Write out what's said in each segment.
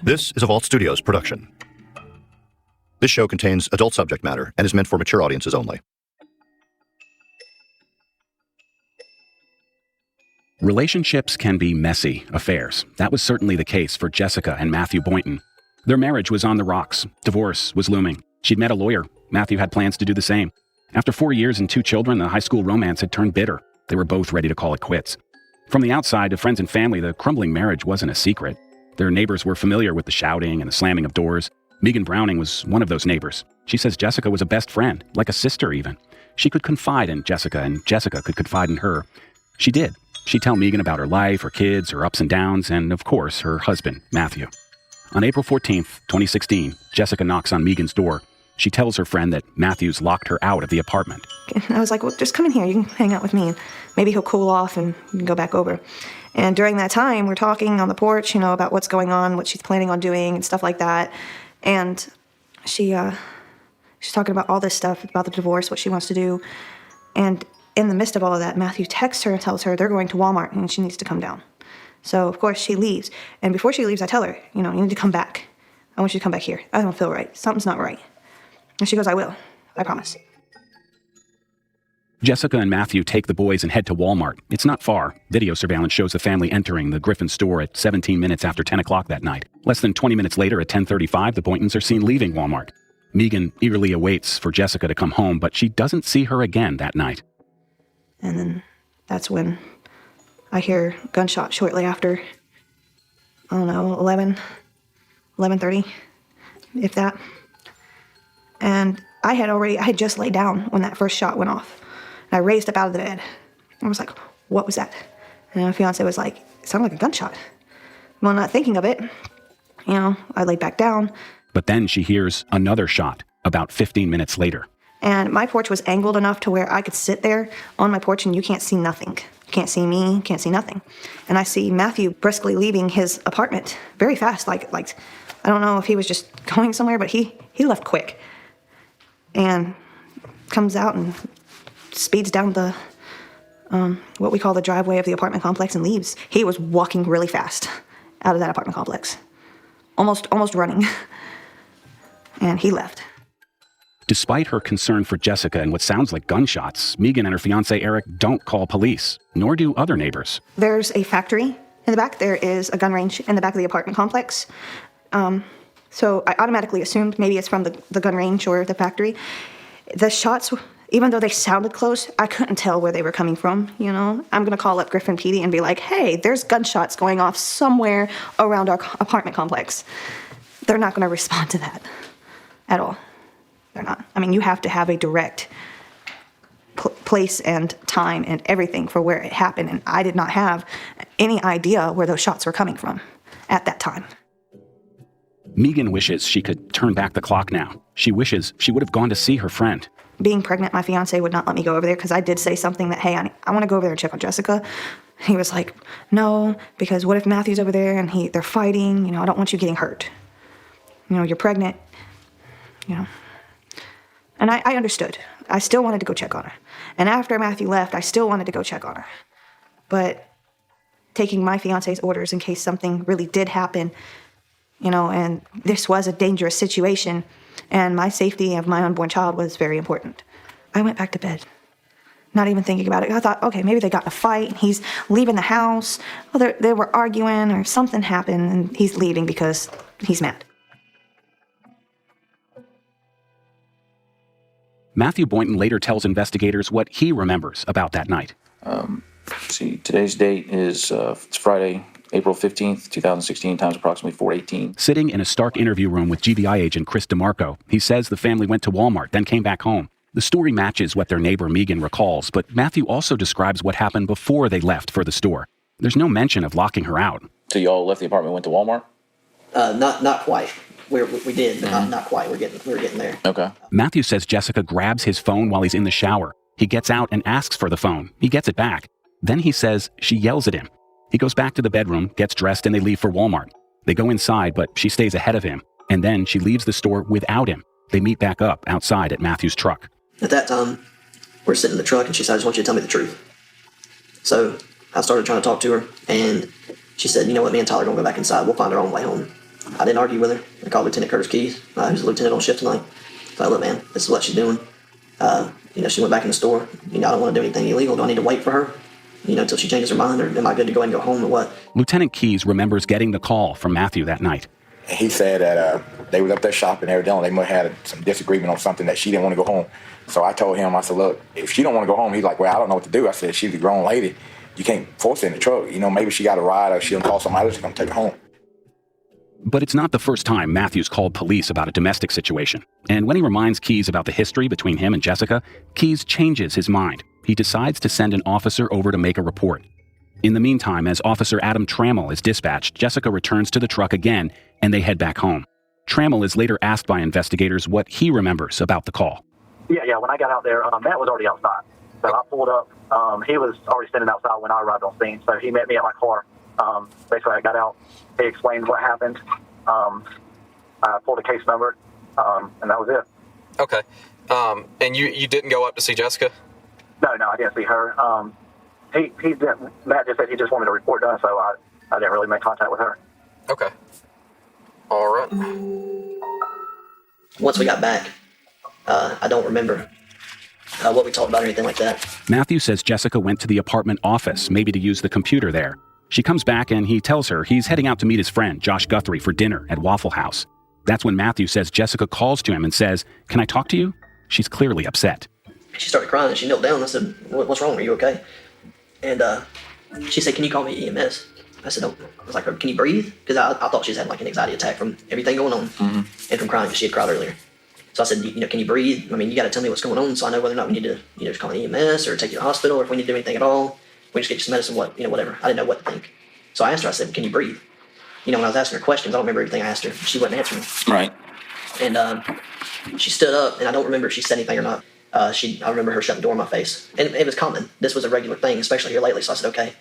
This is a Vault Studios production. This show contains adult subject matter and is meant for mature audiences only. Relationships can be messy affairs. That was certainly the case for Jessica and Matthew Boynton. Their marriage was on the rocks. Divorce was looming. She'd met a lawyer. Matthew had plans to do the same. After 4 years and 2 children, the high school romance had turned bitter. They were both ready to call it quits. From the outside, to friends and family, the crumbling marriage wasn't a secret. Their neighbors were familiar with the shouting and the slamming of doors. Megan Browning was one of those neighbors. She says Jessica was a best friend, like a sister even. She could confide in Jessica, and Jessica could confide in her. She did. She'd tell Megan about her life, her kids, her ups and downs, and, of course, her husband, Matthew. On April 14th, 2016, Jessica knocks on Megan's door. She tells her friend that Matthew's locked her out of the apartment. I was like, well, just come in here. You can hang out with me. And maybe he'll cool off and you can go back over. And during that time, we're talking on the porch, about what's going on, what she's planning on doing and stuff like that. And she's talking about all this stuff, about the divorce, what she wants to do. And in the midst of all of that, Matthew texts her and tells her they're going to Walmart and she needs to come down. So, of course, she leaves. And before she leaves, I tell her, you need to come back. I want you to come back here. I don't feel right. Something's not right. And she goes, I will. I promise. Jessica and Matthew take the boys and head to Walmart. It's not far. Video surveillance shows the family entering the Griffin store at 17 minutes after 10 o'clock that night. Less than 20 minutes later at 10:35, the Boyntons are seen leaving Walmart. Megan eagerly awaits for Jessica to come home, but she doesn't see her again that night. And then that's when I hear gunshot shortly after, 11:30, if that. And I had just laid down when that first shot went off. And I raised up out of the bed. I was like, what was that? And my fiance was like, it sounded like a gunshot. Well, not thinking of it, I laid back down. But then she hears another shot about 15 minutes later. And my porch was angled enough to where I could sit there on my porch and you can't see nothing. You can't see me, can't see nothing. And I see Matthew briskly leaving his apartment very fast. Like I don't know if he was just going somewhere, but he left quick. And comes out and speeds down the, what we call the driveway of the apartment complex and leaves. He was walking really fast out of that apartment complex. Almost running. And he left. Despite her concern for Jessica and what sounds like gunshots, Megan and her fiancé Eric don't call police, nor do other neighbors. There's a factory in the back. There is a gun range in the back of the apartment complex. So I automatically assumed maybe it's from the gun range or the factory. The shots, even though they sounded close, I couldn't tell where they were coming from, I'm going to call up Griffin PD and be like, hey, there's gunshots going off somewhere around our apartment complex. They're not going to respond to that at all. They're not. You have to have a direct place and time and everything for where it happened, and I did not have any idea where those shots were coming from at that time. Megan wishes she could turn back the clock now. She wishes she would have gone to see her friend. Being pregnant, my fiance would not let me go over there because I did say something that, hey, I want to go over there and check on Jessica. He was like, no, because what if Matthew's over there and they're fighting? I don't want you getting hurt. You're pregnant. And I understood. I still wanted to go check on her. And after Matthew left, I still wanted to go check on her. But taking my fiance's orders in case something really did happen, and this was a dangerous situation, and my safety of my unborn child was very important. I went back to bed, not even thinking about it. I thought, okay, maybe they got in a fight, and he's leaving the house. Well, they were arguing, or something happened, and he's leaving because he's mad. Matthew Boynton later tells investigators what he remembers about that night. Today's date is it's Friday, April 15th, 2016, time's approximately 4:18. Sitting in a Stark interview room with GBI agent Chris DeMarco, he says the family went to Walmart, then came back home. The story matches what their neighbor Megan recalls, but Matthew also describes what happened before they left for the store. There's no mention of locking her out. So y'all left the apartment and went to Walmart? Not quite. We did, but not quite. We're getting there. Okay. Matthew says Jessica grabs his phone while he's in the shower. He gets out and asks for the phone. He gets it back. Then he says she yells at him. He goes back to the bedroom, gets dressed, and they leave for Walmart. They go inside, but she stays ahead of him. And then she leaves the store without him. They meet back up outside at Matthew's truck. At that time, we're sitting in the truck, and she said, I just want you to tell me the truth. So I started trying to talk to her, and she said, you know what, me and Tyler are going to go back inside. We'll find our own way home. I didn't argue with her. I called Lieutenant Curtis Keys, who's the lieutenant on shift tonight. So I look, man, this is what she's doing. She went back in the store. I don't want to do anything illegal. Do I need to wait for her, until she changes her mind, or am I good to go ahead and go home, or what? Lieutenant Keys remembers getting the call from Matthew that night. He said that they was up there shopping evidently. They might have had some disagreement on something that she didn't want to go home. So I told him, I said, look, if she don't want to go home, he's like, well, I don't know what to do. I said, she's a grown lady. You can't force her in the truck. Maybe she got a ride or she'll call somebody else to come take her home. But it's not the first time Matthew's called police about a domestic situation. And when he reminds Keys about the history between him and Jessica, Keys changes his mind. He decides to send an officer over to make a report. In the meantime, as Officer Adam Trammell is dispatched, Jessica returns to the truck again, and they head back home. Trammell is later asked by investigators what he remembers about the call. Yeah, when I got out there, Matt was already outside. So I pulled up. He was already standing outside when I arrived on scene, so he met me at my car. Basically, I got out. He explained what happened. I pulled a case number, and that was it. Okay. And you didn't go up to see Jessica? No, I didn't see her. He didn't. Matt just said he just wanted a report done, so I didn't really make contact with her. Okay. All right. Once we got back, I don't remember what we talked about or anything like that. Matthew says Jessica went to the apartment office, maybe to use the computer there. She comes back and he tells her he's heading out to meet his friend, Josh Guthrie, for dinner at Waffle House. That's when Matthew says Jessica calls to him and says, "Can I talk to you?" She's clearly upset. She started crying and she knelt down. I said, what's wrong? Are you okay? And she said, can you call me EMS? I said, oh. I was like, can you breathe? Because I thought she was having like an anxiety attack from everything going on and from crying because she had cried earlier. So I said, can you breathe? I mean, you got to tell me what's going on so I know whether or not we need to, just call an EMS or take you to the hospital, or if we need to do anything at all. We just get you some medicine, whatever. I didn't know what to think. So I asked her, I said, can you breathe? When I was asking her questions, I don't remember everything I asked her. She wouldn't answer me. Right. And she stood up, and I don't remember if she said anything or not. I remember her shutting the door in my face. And it was common. This was a regular thing, especially here lately. So I said, okay,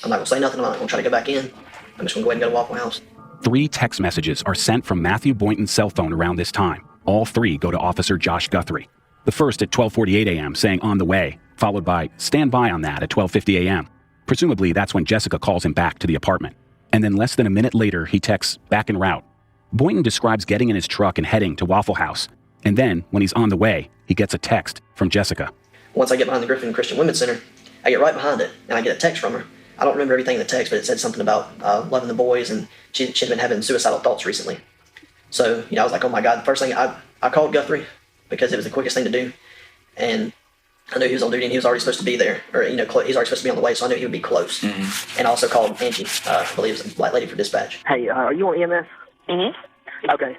I'm not going to say nothing. I'm not going to try to go back in. I'm just going to go ahead and go to Waffle House. 3 text messages are sent from Matthew Boynton's cell phone around this time. All 3 go to Officer Josh Guthrie. The first at 12:48 a.m. saying on the way, followed by stand by on that at 12:50 a.m. Presumably, that's when Jessica calls him back to the apartment. And then less than a minute later, he texts back en route. Boynton describes getting in his truck and heading to Waffle House. And then, when he's on the way, he gets a text from Jessica. Once I get behind the Griffin Christian Women's Center, I get right behind it, and I get a text from her. I don't remember everything in the text, but it said something about loving the boys, and she'd been having suicidal thoughts recently. So, I was like, oh my God. The first thing, I called Guthrie because it was the quickest thing to do. And I knew he was on duty and he was already supposed to be there, or, he's already supposed to be on the way, so I knew he would be close. Mm-hmm. And I also called Angie, I believe it was a black lady for dispatch. Hey, are you on EMS? Mm-hmm. Okay,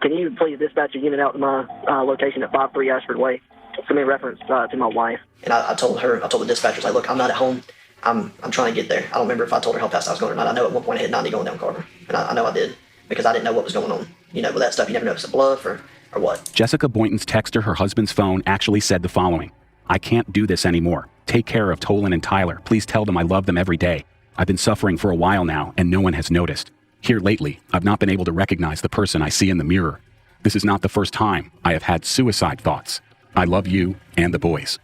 can you please dispatch a unit out to my location at 53 Ashford Way? Send me a reference to my wife. And I told the dispatchers, like, look, I'm not at home. I'm trying to get there. I don't remember if I told her how fast I was going or not. I know at one point I hit 90 going down Carver, and I know I did, because I didn't know what was going on. With that stuff, you never know if it's a bluff or what. Jessica Boynton's text to her husband's phone actually said the following: "I can't do this anymore. Take care of Tolan and Tyler. Please tell them I love them every day. I've been suffering for a while now, and no one has noticed. Here lately, I've not been able to recognize the person I see in the mirror. This is not the first time I have had suicide thoughts. I love you and the boys."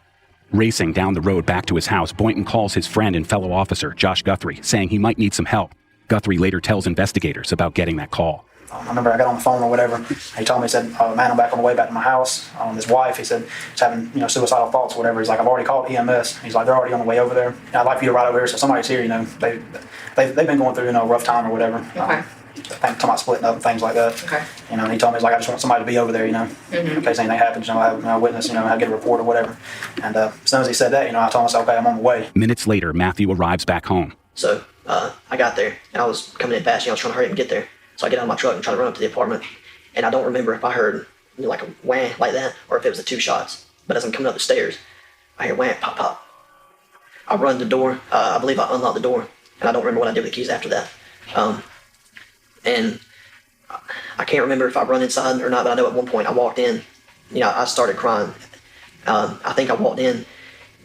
Racing down the road back to his house, Boynton calls his friend and fellow officer, Josh Guthrie, saying he might need some help. Guthrie later tells investigators about getting that call. I remember I got on the phone or whatever. He told me, he said, man, I'm back on the way back to my house. His wife, he said, is having suicidal thoughts or whatever. He's like, I've already called EMS. He's like, they're already on the way over there. I'd like for you to ride over here so somebody's here. They've been going through a rough time or whatever. Okay. I think talking about splitting up and things like that. Okay. And he told me, he's like, I just want somebody to be over there, in case anything happens. I have a witness, I get a report or whatever. And as soon as he said that, I told myself, okay, I'm on the way. Minutes later, Matthew arrives back home. So I got there, and I was coming in fast. I was trying to hurry up and get there. So I get out of my truck and try to run up to the apartment. And I don't remember if I heard like a wham like that or if it was the 2 shots. But as I'm coming up the stairs, I hear wham, pop, pop. I run the door. I believe I unlocked the door. And I don't remember what I did with the keys after that. And I can't remember if I run inside or not, but I know at one point I walked in. I started crying. I think I walked in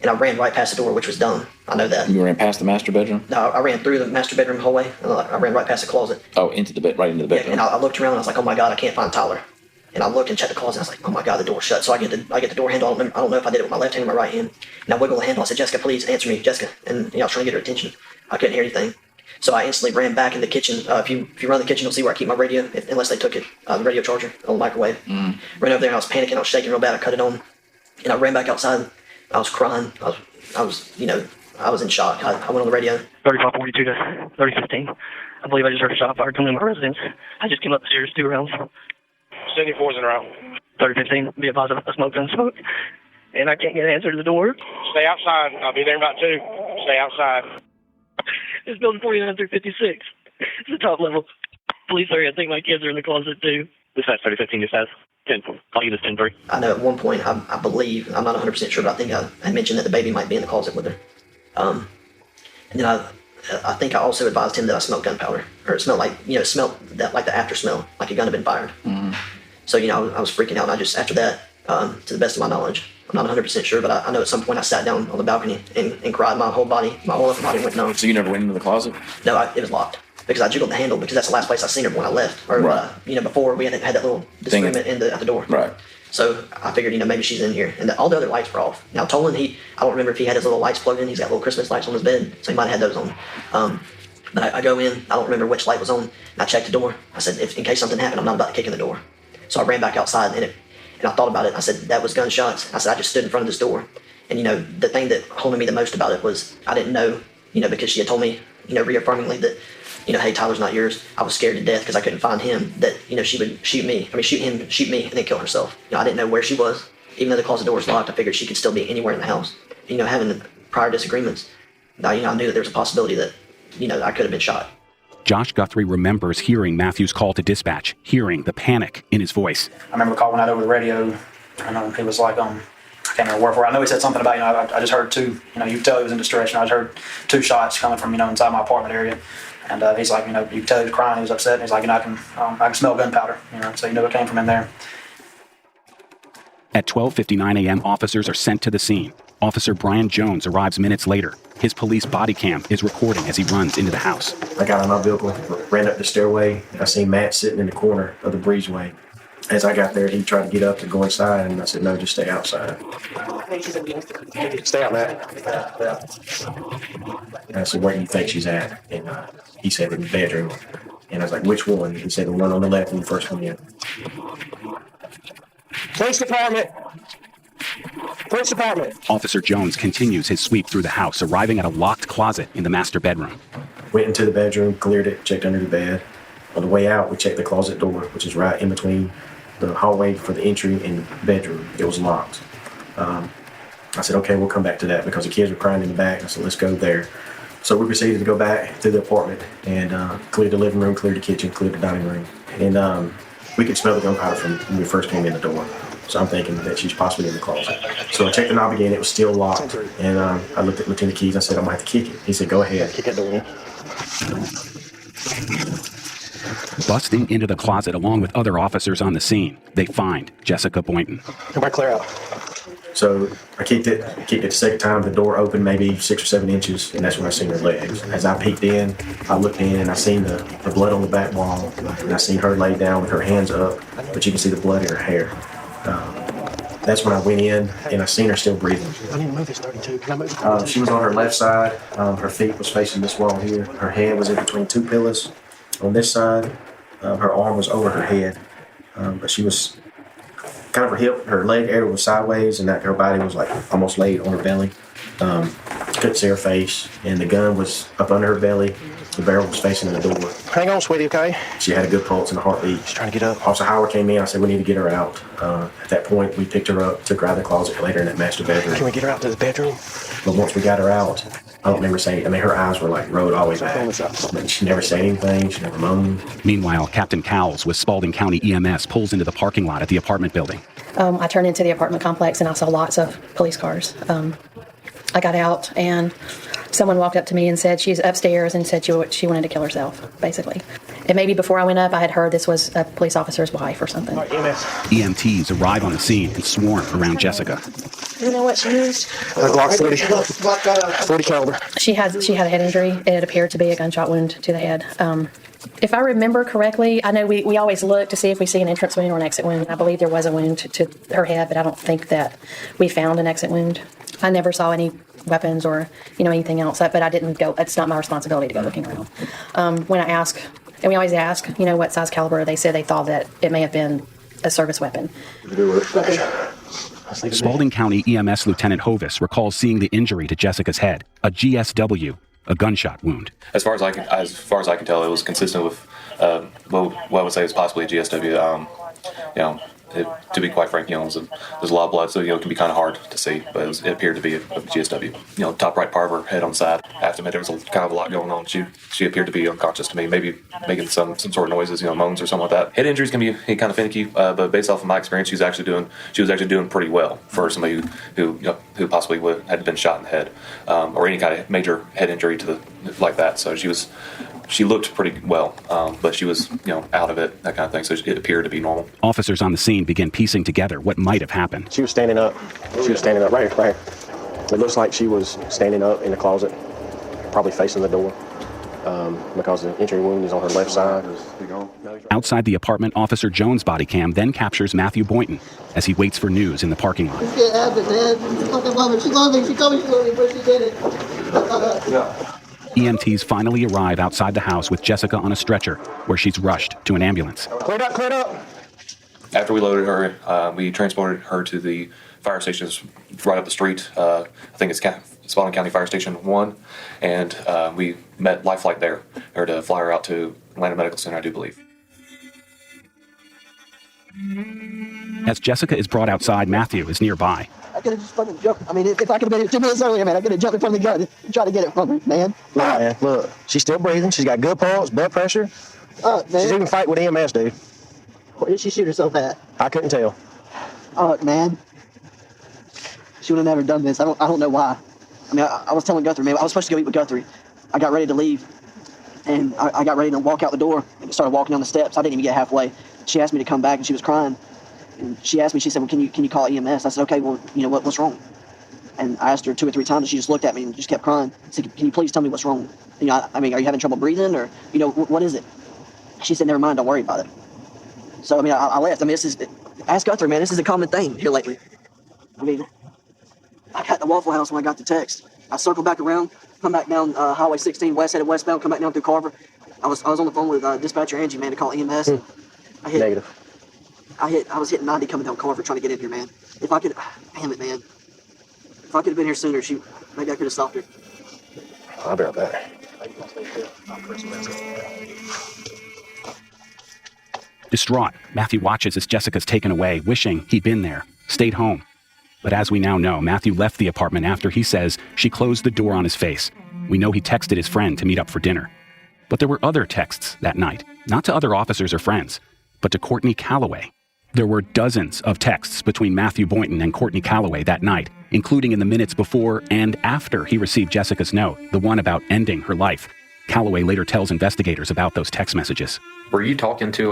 and I ran right past the door, which was dumb. I know that. You ran past the master bedroom? No, I ran through the master bedroom hallway. And I ran right past the closet. Oh, right into the bedroom. Yeah, and I looked around and I was like, oh my God, I can't find Tyler. And I looked and checked the closet and I was like, oh my God, the door's shut. So I get the door handle. I don't know if I did it with my left hand or my right hand. And I wiggled the handle. I said, Jessica, please answer me, Jessica. And I was trying to get her attention. I couldn't hear anything. So I instantly ran back in the kitchen. If you run the kitchen, you'll see where I keep my radio, unless they took it, the radio charger on the microwave. Ran over there and I was panicking. I was shaking real bad. I cut it on, and I ran back outside. I was crying. I was in shock. I went on the radio. 3542 to 3015. I believe I just heard a shot fired coming in my residence. I just came up the stairs 2 rounds. 74's in route. 3015. Be advised of a smoke gun smoke. And I can't get an answer to the door. Stay outside. I'll be there in about 2. Stay outside. It's building 49 through 56. It's the top level police area. I think my kids are in the closet too. This has 3015, this has 10. I'll give this 10-3. I know at one point, I believe, I'm not 100% sure, but I think I mentioned that the baby might be in the closet with her. And then I think I also advised him that I smelled gunpowder, or it smelled like, smelled that, like the after smell, like a gun had been fired. So, I was freaking out, and I just, after that, to the best of my knowledge, I'm not 100% sure, but I know at some point I sat down on the balcony and cried. My whole upper body went numb. So you never went into the closet? No, it was locked. Because I jiggled the handle, because that's the last place I seen her when I left. Or, before we had that little disagreement at the door. Right. So I figured, maybe she's in here. And all the other lights were off. Now, Tolan, I don't remember if he had his little lights plugged in. He's got little Christmas lights on his bed, so he might have had those on. But I go in, I don't remember which light was on, and I checked the door. I said, in case something happened, I'm not about to kick in the door. So I ran back outside, and I thought about it. I said, that was gunshots. I said, I just stood in front of this door. And, the thing that haunted me the most about it was I didn't know, because she had told me, reaffirmingly that, hey, Tyler's not yours. I was scared to death because I couldn't find him, that, she would shoot me, and then kill herself. I didn't know where she was. Even though the closet door was locked, I figured she could still be anywhere in the house. Having prior disagreements, I knew that there was a possibility that, I could have been shot. Josh Guthrie remembers hearing Matthew's call to dispatch, hearing the panic in his voice. I remember calling out over the radio, and he was like, I can't remember word for it. I know he said something about, I just heard 2, you could tell he was in distress, and I just heard 2 shots coming from, inside my apartment area. And he's like, you could tell he was crying, he was upset, and he's like, I can smell gunpowder, so it came from in there. At 12:59 a.m., officers are sent to the scene. Officer Brian Jones arrives minutes later. His police body cam is recording as he runs into the house. I got in my vehicle, ran up the stairway. I seen Matt sitting in the corner of the breezeway. As I got there, he tried to get up to go inside, and I said, no, just stay outside. Stay out, Matt. And I said, where do you think she's at? And he said, in the bedroom. And I was like, which one? He said, the one on the left and the first one in. Police department. Police department. Officer Jones continues his sweep through the house, arriving at a locked closet in the master bedroom. Went into the bedroom, cleared it, checked under the bed. On the way out, we checked the closet door, which is right in between the hallway for the entry and the bedroom. It was locked. I said, okay, we'll come back to that because the kids were crying in the back. I said, let's go there. So we proceeded to go back to the apartment and cleared the living room, cleared the kitchen, cleared the dining room. And we could smell the gunpowder from when we first came in the door. So I'm thinking that she's possibly in the closet. So I checked the knob again, it was still locked. And I looked at Lieutenant Keys, I said, I'm gonna have to kick it. He said, go ahead. Kick that door in. Busting into the closet along with other officers on the scene, they find Jessica Boynton. Everybody clear out. So I kicked it the second time, the door opened maybe 6 or 7 inches, and that's when I seen her legs. As I peeked in, I looked in and I seen the blood on the back wall, and I seen her laid down with her hands up, but you can see the blood in her hair. That's when I went in and I seen her still breathing. I need to move this 32. Can I move? She was on her left side, her feet was facing this wall here, her head was in between 2 pillars. On this side, her arm was over her head, but she was kind of her leg area was sideways, and that her body was like almost laid on her belly. Couldn't see her face, and the gun was up under her belly. The barrel was facing the door. Hang on, sweetie, okay? She had a good pulse and a heartbeat. She's trying to get up. Officer Howard came in. I said, we need to get her out. At that point, we picked her up, took her out of the closet, laid her in that master bedroom. Can we get her out to the bedroom? But once we got her out, I don't remember saying, her eyes were like rolled all the way back. But she never said anything. She never moaned. Meanwhile, Captain Cowles with Spalding County EMS pulls into the parking lot at the apartment building. I turned into the apartment complex and I saw lots of police cars. I got out and someone walked up to me and said she's upstairs and said she wanted to kill herself, basically. And maybe before I went up, I had heard this was a police officer's wife or something. EMTs arrive on the scene and swarm around Jessica. You know what she used? Glock 40 caliber. She had a head injury, and it appeared to be a gunshot wound to the head. If I remember correctly, I know we always look to see if we see an entrance wound or an exit wound. I believe there was a wound to her head, but I don't think that we found an exit wound. I never saw any weapons or, anything else. But I didn't go. It's not my responsibility to go looking around. When I ask, and we always ask, what size caliber, they said they thought that it may have been a service weapon. Spalding County EMS Lieutenant Hovis recalls seeing the injury to Jessica's head, a GSW, a gunshot wound. As far as I can tell, it was consistent with what I would say is possibly a GSW. To be quite frank, there's a lot of blood, so it can be kind of hard to see. But it appeared to be a GSW. Top right part of her head on the side. I have to admit, there was kind of a lot going on. She appeared to be unconscious to me, maybe making some sort of noises, moans or something like that. Head injuries can be kind of finicky, but based off of my experience, she was actually doing pretty well for somebody who possibly had been shot in the head or any kind of major head injury like that. So she looked pretty well, but she was, out of it, that kind of thing. So it appeared to be normal. Officers on the scene begin piecing together what might have happened. She was standing up. Right here. It looks like she was standing up in the closet, probably facing the door, because the entry wound is on her left side. Outside the apartment, Officer Jones' body cam then captures Matthew Boynton as he waits for news in the parking lot. This can't happen, man. Fucking woman. She loved me. She told me she loved me, but she did it. EMTs finally arrive outside the house with Jessica on a stretcher, where she's rushed to an ambulance. Cleared up. After we loaded her, we transported her to the fire stations right up the street. I think it's Spalding County Fire Station 1, and we met Life Flight there to fly her out to Atlanta Medical Center, I do believe. As Jessica is brought outside, Matthew is nearby. I could have just fucking jumped. I mean, if I could have been here 2 minutes earlier, man, I could have jumped in front of the gun and tried to get it from her, man. Look, she's still breathing. She's got good pulse, blood pressure. Man. She's even fighting with EMS, dude. Where did she shoot herself at? I couldn't tell. Man. She would have never done this. I don't know why. I mean, I was telling Guthrie, man, I was supposed to go eat with Guthrie. I got ready to leave, and I got ready to walk out the door and started walking down the steps. I didn't even get halfway. She asked me to come back, and she was crying. And she asked me, she said, well, can you call EMS? I said, okay, well, what's wrong? And I asked her 2 or 3 times, and she just looked at me and just kept crying. I said, can you please tell me what's wrong? I mean, are you having trouble breathing, or, what is it? She said, never mind, don't worry about it. So, I mean, I left. I mean, ask Guthrie, man, this is a common thing here lately. I mean, I got the Waffle House when I got the text. I circled back around, come back down Highway 16, headed westbound, come back down through Carver. I was on the phone with dispatcher Angie, man, to call EMS. Negative. I was hitting 90 coming down Carver trying to get in here, man. If I could, damn it, man. If I could have been here sooner, maybe I could have stopped her. I'll be right back. Distraught, Matthew watches as Jessica's taken away, wishing he'd been there, stayed home. But as we now know, Matthew left the apartment after he says she closed the door on his face. We know he texted his friend to meet up for dinner. But there were other texts that night, not to other officers or friends, but to Courtney Calloway. There were dozens of texts between Matthew Boynton and Courtney Calloway that night, including in the minutes before and after he received Jessica's note, the one about ending her life. Calloway later tells investigators about those text messages. Were you talking to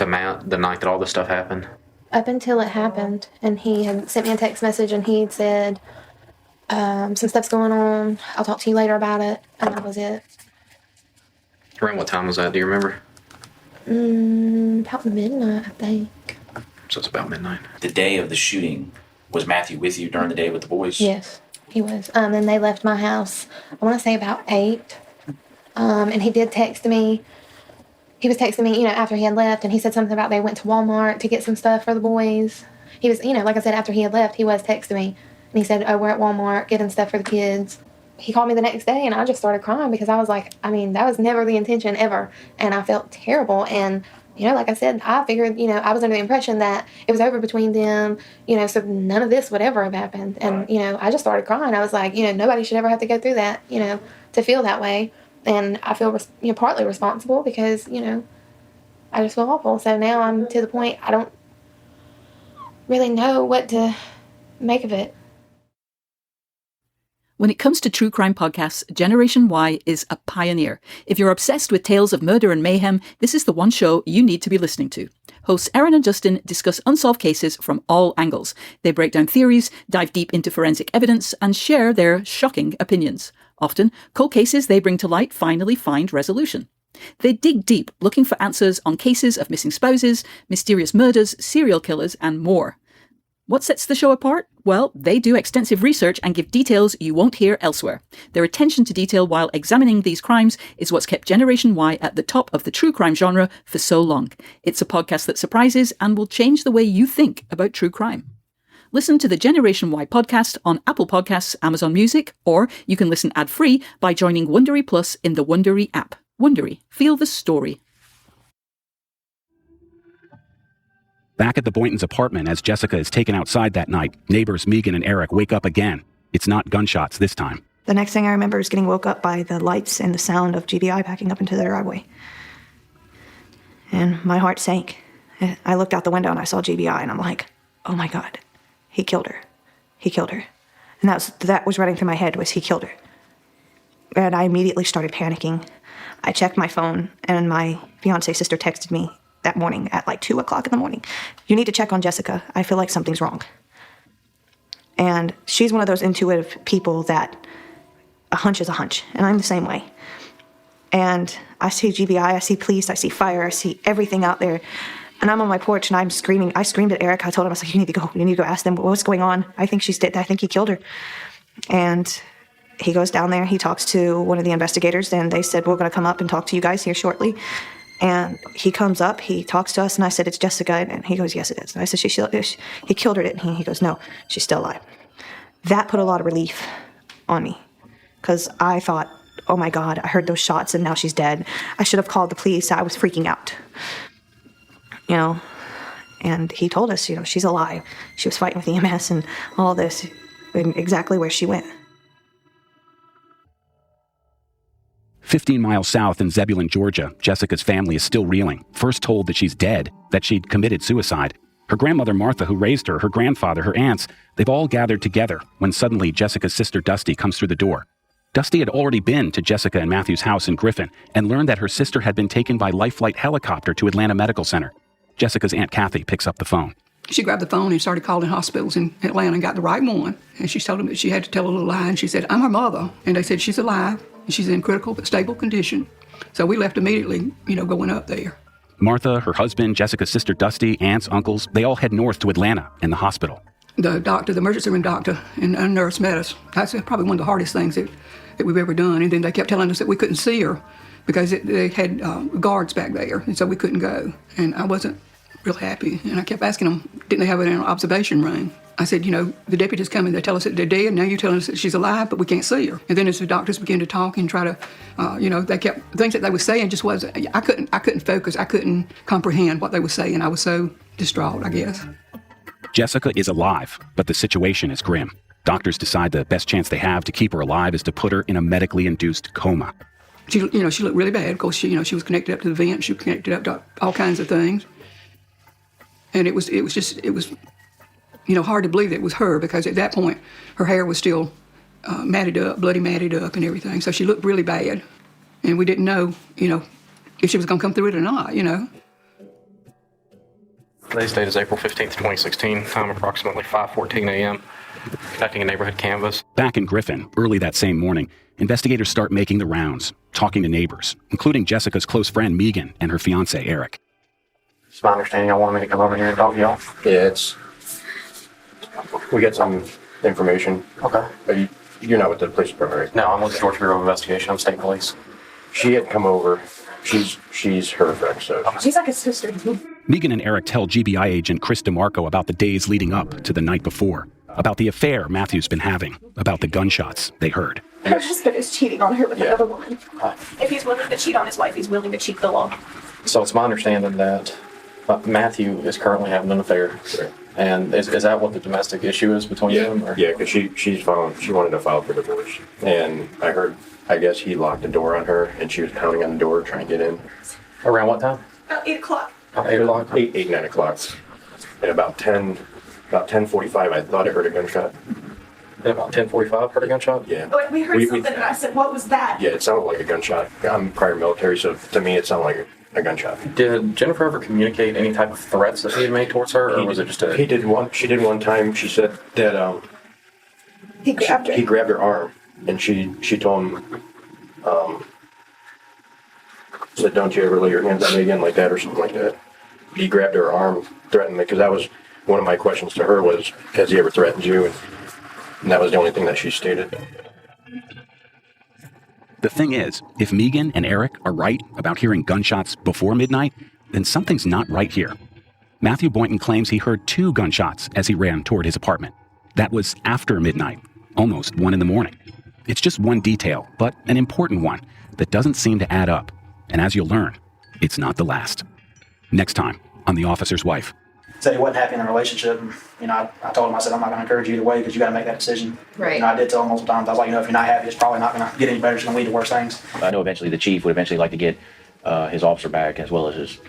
Matt the night that all this stuff happened? Up until it happened, and he had sent me a text message, and he'd said, some stuff's going on, I'll talk to you later about it, and that was it. Around what time was that, do you remember? About midnight, I think. So it's about midnight. The day of the shooting, was Matthew with you during the day with the boys? Yes, he was. And they left my house, I want to say about 8. And he did text me. He was texting me, after he had left, and he said something about they went to Walmart to get some stuff for the boys. He was, like I said, after he had left, he was texting me. And he said, oh, we're at Walmart getting stuff for the kids. He called me the next day, and I just started crying because I was like, that was never the intention ever. And I felt terrible. And, like I said, I figured, I was under the impression that it was over between them, so none of this would ever have happened. And, I just started crying. I was like, nobody should ever have to go through that, to feel that way. And I feel, partly responsible because, I just feel awful. So now I'm to the point I don't really know what to make of it. When it comes to true crime podcasts, Generation Y is a pioneer. If you're obsessed with tales of murder and mayhem, this is the one show you need to be listening to. Hosts Aaron and Justin discuss unsolved cases from all angles. They break down theories, dive deep into forensic evidence, and share their shocking opinions. Often, cold cases they bring to light finally find resolution. They dig deep, looking for answers on cases of missing spouses, mysterious murders, serial killers, and more. What sets the show apart? Well, they do extensive research and give details you won't hear elsewhere. Their attention to detail while examining these crimes is what's kept Generation Y at the top of the true crime genre for so long. It's a podcast that surprises and will change the way you think about true crime. Listen to the Generation Y podcast on Apple Podcasts, Amazon Music, or you can listen ad-free by joining Wondery Plus in the Wondery app. Wondery. Feel the story. Back at the Boyntons' apartment as Jessica is taken outside that night, neighbors Megan and Eric wake up again. It's not gunshots this time. The next thing I remember is getting woke up by the lights and the sound of GBI backing up into the driveway. And my heart sank. I looked out the window and I saw GBI and I'm like, oh my God, he killed her. He killed her. And that was running through my head was he killed her. And I immediately started panicking. I checked my phone and my fiance's sister texted me that morning at like 2 o'clock in the morning. You need to check on Jessica. I feel like something's wrong. And she's one of those intuitive people that a hunch is a hunch. And I'm the same way. And I see GBI, I see police, I see fire, I see everything out there. And I'm on my porch and I'm screaming. I screamed at Eric. I told him, I was like, you need to go ask them what's going on. I think she's dead. I think he killed her. And he goes down there. He talks to one of the investigators and they said, we're going to come up and talk to you guys here shortly. And he comes up, he talks to us, and I said, it's Jessica. And he goes, yes, it is. And I said, he killed her, didn't he? He goes, no, she's still alive. That put a lot of relief on me because I thought, oh my God, I heard those shots and now she's dead. I should have called the police. I was freaking out, and he told us, she's alive. She was fighting with EMS and all this, and exactly where she went. 15 miles south in Zebulon, Georgia, Jessica's family is still reeling. First told that she's dead, that she'd committed suicide. Her grandmother Martha, who raised her, her grandfather, her aunts, they've all gathered together when suddenly Jessica's sister Dusty comes through the door. Dusty had already been to Jessica and Matthew's house in Griffin and learned that her sister had been taken by Life Flight helicopter to Atlanta Medical Center. Jessica's Aunt Kathy picks up the phone. She grabbed the phone and started calling hospitals in Atlanta and got the right one. And she told them that she had to tell a little lie. And she said, I'm her mother. And they said, she's alive. And she's in critical but stable condition. So we left immediately, going up there. Martha, her husband, Jessica's sister Dusty, aunts, uncles, they all head north to Atlanta and the hospital. The doctor, the emergency room doctor and a nurse met us. That's probably one of the hardest things that we've ever done. And then they kept telling us that we couldn't see her because they had guards back there. And so we couldn't go. And I wasn't real happy. And I kept asking them, didn't they have her in an observation room? I said, the deputies come and they tell us that they're dead. Now you're telling us that she's alive, but we can't see her. And then as the doctors began to talk and try to, they kept, things that they were saying just wasn't, I couldn't focus. I couldn't comprehend what they were saying. I was so distraught, I guess. Jessica is alive, but the situation is grim. Doctors decide the best chance they have to keep her alive is to put her in a medically induced coma. She looked really bad. Of course, she was connected up to the vent. She was connected up to all kinds of things. And it was hard to believe that it was her because at that point, her hair was still matted up, bloody matted up and everything. So she looked really bad. And we didn't know, if she was going to come through it or not, Today's date is April 15th, 2016, time approximately 5:14 a.m., conducting a neighborhood canvass. Back in Griffin, early that same morning, investigators start making the rounds, talking to neighbors, including Jessica's close friend Megan and her fiancé Eric. It's my understanding y'all wanted me to come over here and talk to y'all. Yeah, we got some information. Okay. You're not with the police department, right? No, I'm with the Georgia Bureau of Investigation. I'm state police. She had come over. She's her friend, so. She's like a sister. Megan and Eric tell GBI agent Chris DeMarco about the days leading up to the night before, about the affair Matthew's been having, about the gunshots they heard. Her husband is cheating on her with another woman. If he's willing to cheat on his wife, he's willing to cheat the law. So it's my understanding that Matthew is currently having an affair. And is that what the domestic issue is between them? Or? Yeah, because she wanted to file for divorce. And I guess he locked the door on her and she was pounding on the door trying to get in. Around what time? About 8 o'clock. 8 o'clock? 9 o'clock. And about 10:45, I thought I heard a gunshot. At about 10:45, heard a gunshot? Yeah. Oh, we heard something and I said, what was that? Yeah, it sounded like a gunshot. I'm prior military, so to me it sounded like a gunshot. Did Jennifer ever communicate any type of threats that he had made towards her, or was it just a... She did one time. She said that he grabbed her arm, and she told him, said, don't you ever lay your hands on me again like that, or something like that. He grabbed her arm, threatened me, because one of my questions to her was, has he ever threatened you? And that was the only thing that she stated. The thing is, if Megan and Eric are right about hearing gunshots before midnight, then something's not right here. Matthew Boynton claims he heard 2 gunshots as he ran toward his apartment. That was after midnight, almost 1 a.m. It's just one detail, but an important one that doesn't seem to add up. And as you'll learn, it's not the last. Next time on The Officer's Wife. Said he wasn't happy in the relationship. And, I told him, I said, I'm not going to encourage you either way because you got to make that decision. Right. I did tell him multiple times. I was like, if you're not happy, it's probably not going to get any better. It's going to lead to worse things. I know eventually the chief would eventually like to get his officer back as well as his,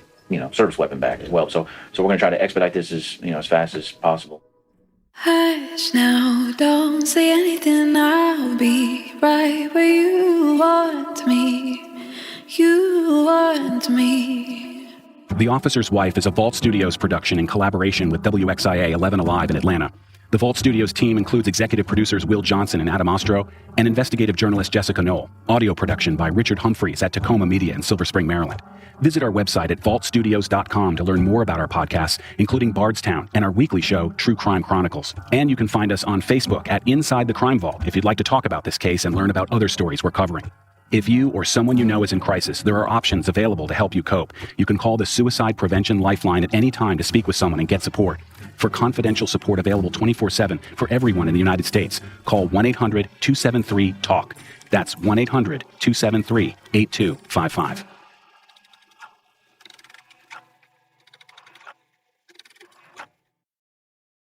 service weapon back as well. So we're going to try to expedite this as fast as possible. Hush now, don't say anything. I'll be right where you want me. You want me. The Officer's Wife is a Vault Studios production in collaboration with WXIA 11 Alive in Atlanta. The Vault Studios team includes executive producers Will Johnson and Adam Ostro, and investigative journalist Jessica Knoll. Audio production by Richard Humphreys at Tacoma Media in Silver Spring, Maryland. Visit our website at vaultstudios.com to learn more about our podcasts, including Bardstown and our weekly show, True Crime Chronicles. And you can find us on Facebook at Inside the Crime Vault if you'd like to talk about this case and learn about other stories we're covering. If you or someone you know is in crisis, there are options available to help you cope. You can call the Suicide Prevention Lifeline at any time to speak with someone and get support. For confidential support available 24/7 for everyone in the United States, call 1-800-273-TALK. That's 1-800-273-8255.